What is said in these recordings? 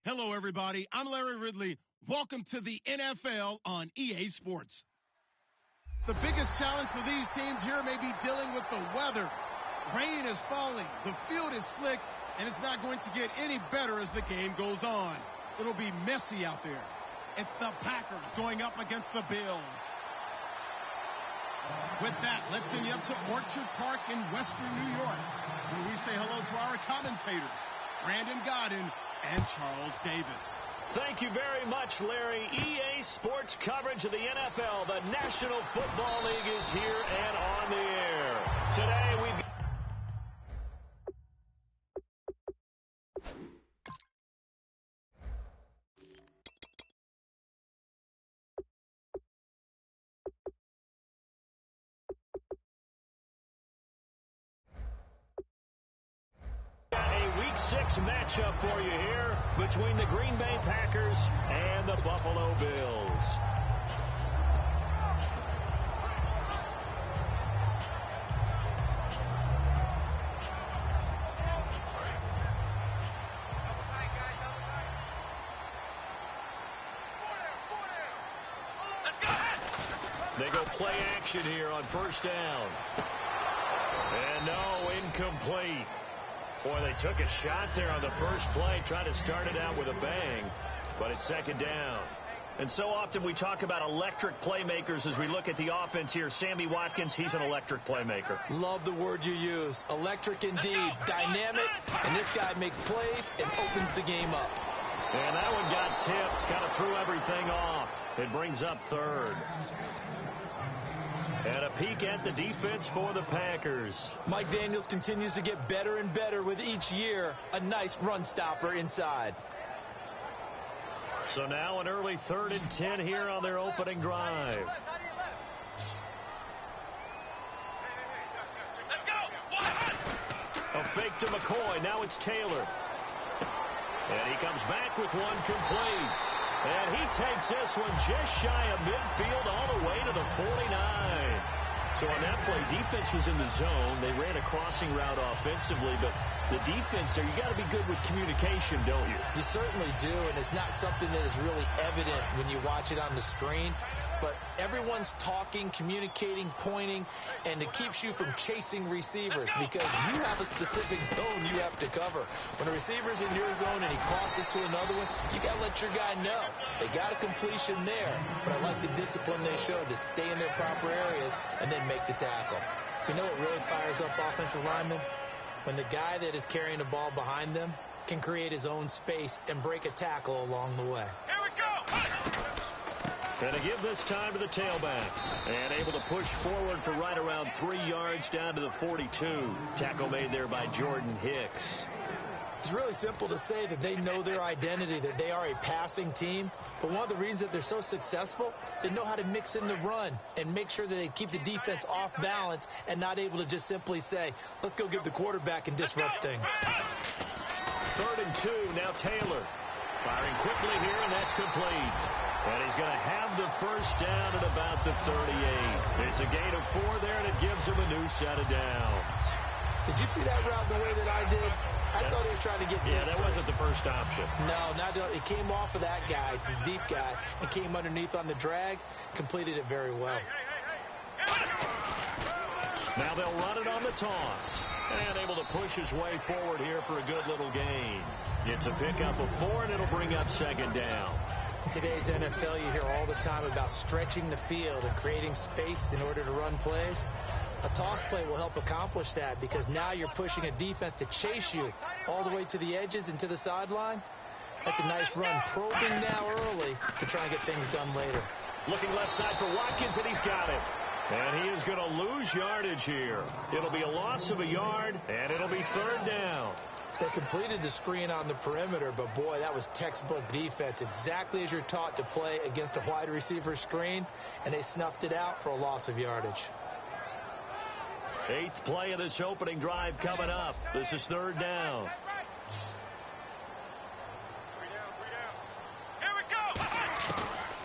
Hello, everybody. I'm Larry Ridley. Welcome to the NFL on EA Sports. The biggest challenge for these teams here may be dealing with the weather. Rain is falling, the field is slick, and it's not going to get any better as the game goes on. It'll be messy out there. It's the Packers going up against the Bills. With that, let's send you up to Orchard Park in Western New York, where we say hello to our commentators, Brandon Godden and Charles Davis. Thank you very much, Larry. EA Sports coverage of the NFL. The National Football League is here and on the air. Today we've got a Week 6 matchup for you here between the Green Bay Packers and the Buffalo Bills. They go play action here on first down. And no, incomplete. Boy, they took a shot there on the first play, trying to start it out with a bang, but it's second down. And so often we talk about electric playmakers as we look at the offense here. Sammy Watkins, he's an electric playmaker. Love the word you used. Electric indeed. Dynamic, and this guy makes plays and opens the game up. And that one got tipped, kind of threw everything off. It brings up third. And a peek at the defense for the Packers. Mike Daniels continues to get better and better with each year. A nice run stopper inside. So now an early 3rd and 10 here on their opening drive. A fake to McCoy. Now it's Taylor. And he comes back with one complete. And he takes this one just shy of midfield all the way to the 49. So on that play, defense was in the zone. They ran a crossing route offensively, but the defense there, you got to be good with communication, don't you? You certainly do, and it's not something that is really evident when you watch it on the screen. But everyone's talking, communicating, pointing, and it keeps you from chasing receivers because you have a specific zone you have to cover. When a receiver's in your zone and he crosses to another one, you got to let your guy know. They got a completion there, but I like the discipline they showed to stay in their proper areas and then make the tackle. You know what really fires up offensive linemen? When the guy that is carrying the ball behind them can create his own space and break a tackle along the way. Here we go! And to give this time to the tailback. And able to push forward for right around 3 yards down to the 42. Tackle made there by Jordan Hicks. It's really simple to say that they know their identity, that they are a passing team. But one of the reasons that they're so successful, they know how to mix in the run and make sure that they keep the defense off balance and not able to just simply say, let's go get the quarterback and disrupt things. 3rd and 2, now Taylor. Firing quickly here, and that's complete. And he's going to have the first down at about the 38. It's a gain of 4 there, and it gives him a new set of downs. Did you see that route the way that I did? I thought he was trying to get deep. Yeah, that wasn't the first option. No, it came off of that guy, the deep guy, and came underneath on the drag, completed it very well. Now they'll run it on the toss. And able to push his way forward here for a good little gain. It's a pickup of 4, and it'll bring up second down. In today's NFL, you hear all the time about stretching the field and creating space in order to run plays. A toss play will help accomplish that because now you're pushing a defense to chase you all the way to the edges and to the sideline. That's a nice run, probing now early to try and get things done later. Looking left side for Watkins, and he's got it. And he is going to lose yardage here. It'll be a loss of a yard, and it'll be 3rd down. They completed the screen on the perimeter, but boy, that was textbook defense. Exactly as you're taught to play against a wide receiver screen, and they snuffed it out for a loss of yardage. 8th play of this opening drive coming up. This is 3rd down. Here we go!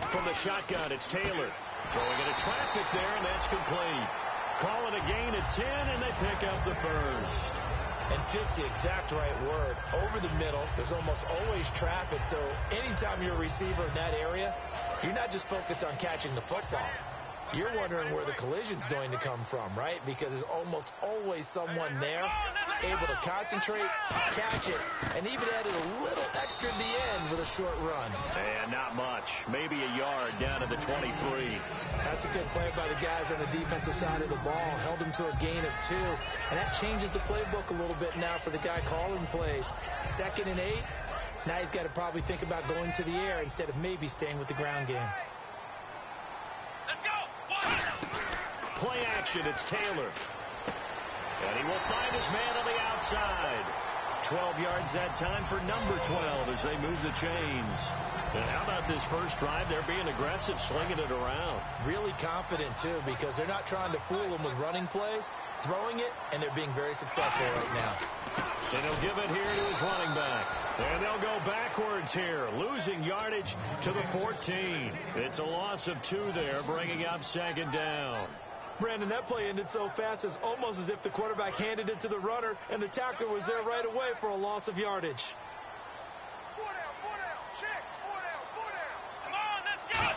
From the shotgun, it's Taylor. Throwing into traffic there, and that's complete. Calling a gain of 10, and they pick up the first. And fit's the exact right word. Over the middle, there's almost always traffic, so anytime you're a receiver in that area, you're not just focused on catching the football. You're wondering where the collision's going to come from, right? Because there's almost always someone there able to concentrate, catch it, and even added a little extra at the end with a short run. And not much. Maybe a yard down to the 23. That's a good play by the guys on the defensive side of the ball. Held them to a gain of 2. And that changes the playbook a little bit now for the guy calling plays. 2nd and 8. Now he's got to probably think about going to the air instead of maybe staying with the ground game. Play action, it's Taylor. And he will find his man on the outside. 12 yards that time for number 12 as they move the chains. And how about this first drive? They're being aggressive, slinging it around. Really confident, too, because they're not trying to fool them with running plays, throwing it, and they're being very successful right now. And he'll give it here to his running back. And they'll go backwards here, losing yardage to the 14. It's a loss of 2 there, bringing up 2nd down. Brandon, that play ended so fast, it's almost as if the quarterback handed it to the runner, and the tackler was there right away for a loss of yardage. 4 down, check, 4 down. Come on, let's go.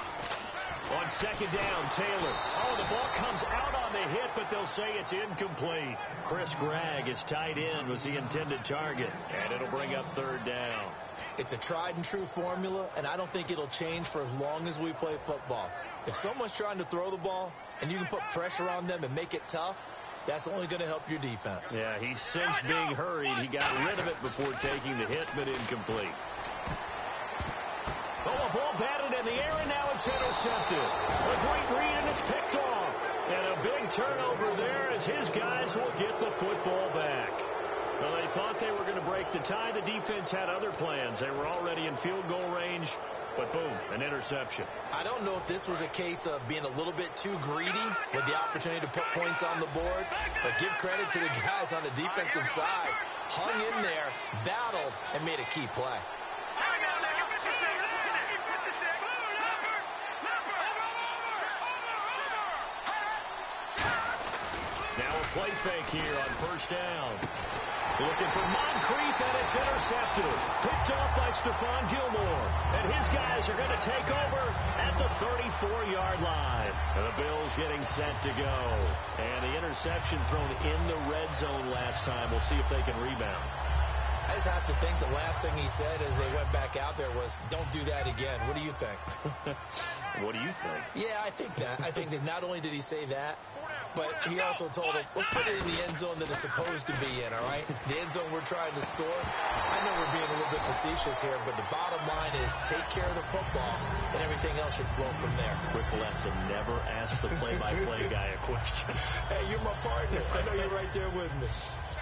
On 2nd down, Taylor. Oh, the ball comes out on the hit, but they'll say it's incomplete. Chris Gregg, his tight end, was the intended target, and it'll bring up 3rd down. It's a tried-and-true formula, and I don't think it'll change for as long as we play football. If someone's trying to throw the ball and you can put pressure on them and make it tough, that's only going to help your defense. Yeah, he's since being hurried. He got rid of it before taking the hit, but incomplete. Oh, a ball batted in the air, and now it's intercepted. A great read, and it's picked off. And a big turnover there as his guys will get the football back. Well, they thought they were going to break the tie. The defense had other plans. They were already in field goal range, but boom, an interception. I don't know if this was a case of being a little bit too greedy with the opportunity to put points on the board, but give credit to the guys on the defensive side. Hung in there, battled, and made a key play. Now a play fake here on 1st down. Looking for Moncrief, and it's intercepted. Picked off by Stephon Gilmore. And his guys are going to take over at the 34-yard line. And the Bills getting set to go. And the interception thrown in the red zone last time. We'll see if they can rebound. I just have to think the last thing he said as they went back out there was, don't do that again. What do you think? What do you think? Yeah, I think that. I think that not only did he say that, but he also told him, let's put it in the end zone that it's supposed to be in, all right? The end zone we're trying to score. I know we're being a little bit facetious here, but the bottom line is take care of the football, and everything else should flow from there. Quick lesson, never ask the play-by-play guy a question. Hey, you're my partner. I know you're right there with me.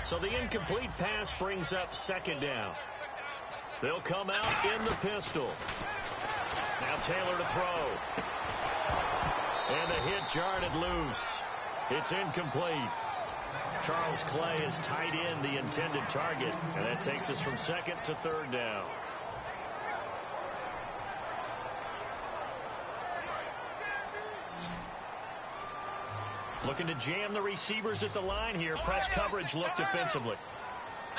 So the incomplete pass brings up 2nd down. They'll come out in the pistol. Now Taylor to throw. And the hit jarred it loose. It's incomplete. Charles Clay is tight end, the intended target. And that takes us from 2nd to 3rd down. Looking to jam the receivers at the line here. Press coverage look defensively.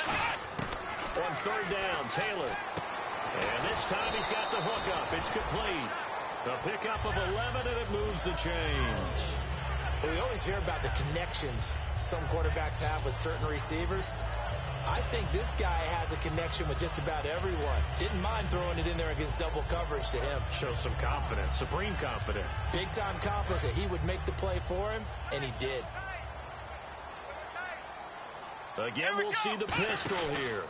On 3rd down, Taylor. And this time he's got the hook up. It's complete. The pickup of 11, and it moves the chains. We always hear about the connections some quarterbacks have with certain receivers. I think this guy has a connection with just about everyone. Didn't mind throwing it in there against double coverage to him. Shows some confidence, supreme confidence. Big-time confidence that he would make the play for him, and he did. Again, we'll see the pistol here.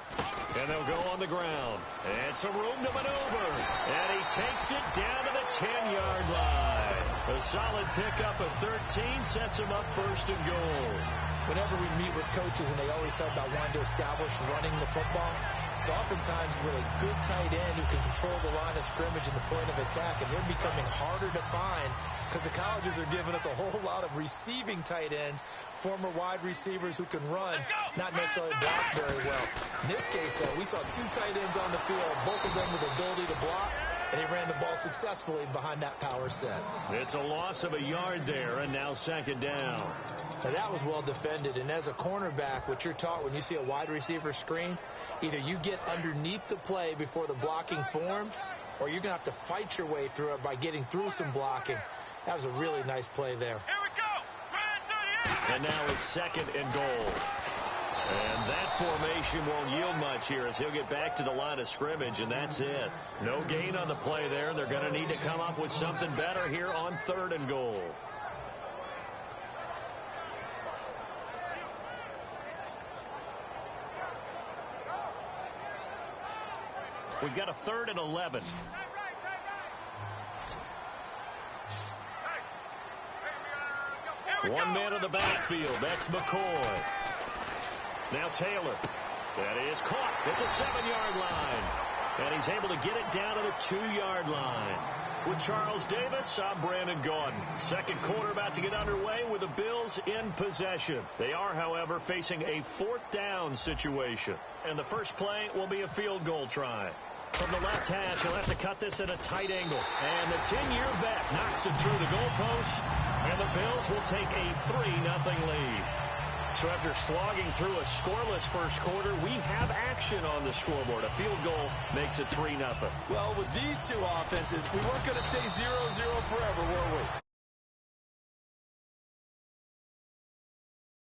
And they'll go on the ground. And some room to maneuver. And he takes it down to the 10-yard line. A solid pickup of 13 sets him up 1st and goal. Whenever we meet with coaches and they always talk about wanting to establish running the football, it's oftentimes with a good tight end who can control the line of scrimmage and the point of attack, and they're becoming harder to find because the colleges are giving us a whole lot of receiving tight ends, former wide receivers who can run, not necessarily block very well. In this case, though, we saw 2 tight ends on the field, both of them with the ability to block. and he ran the ball successfully behind that power set. It's a loss of a yard there, and now second down. Now that was well defended, and as a cornerback, what you're taught when you see a wide receiver screen, either you get underneath the play before the blocking forms, or you're going to have to fight your way through it by getting through some blocking. That was a really nice play there. Here we go. And now it's second and goal. And that formation won't yield much here as he'll get back to the line of scrimmage, and that's it. No gain on the play there, and they're going to need to come up with something better here on third and goal. We've got a 3rd and 11. 1 man in the backfield. That's McCoy. Now Taylor. That is caught at the 7-yard line. And he's able to get it down to the 2-yard line. With Charles Davis, I'm Brandon Gaudin. Second quarter about to get underway with the Bills in possession. They are, however, facing a 4th down situation. And the first play will be a field goal try. From the left hash, he'll have to cut this at a tight angle. And the 10-year vet knocks it through the goalpost. And the Bills will take a 3-0 lead. So after slogging through a scoreless first quarter, we have action on the scoreboard. A field goal makes it 3-0. Well, with these two offenses, we weren't going to stay 0-0 forever, were we?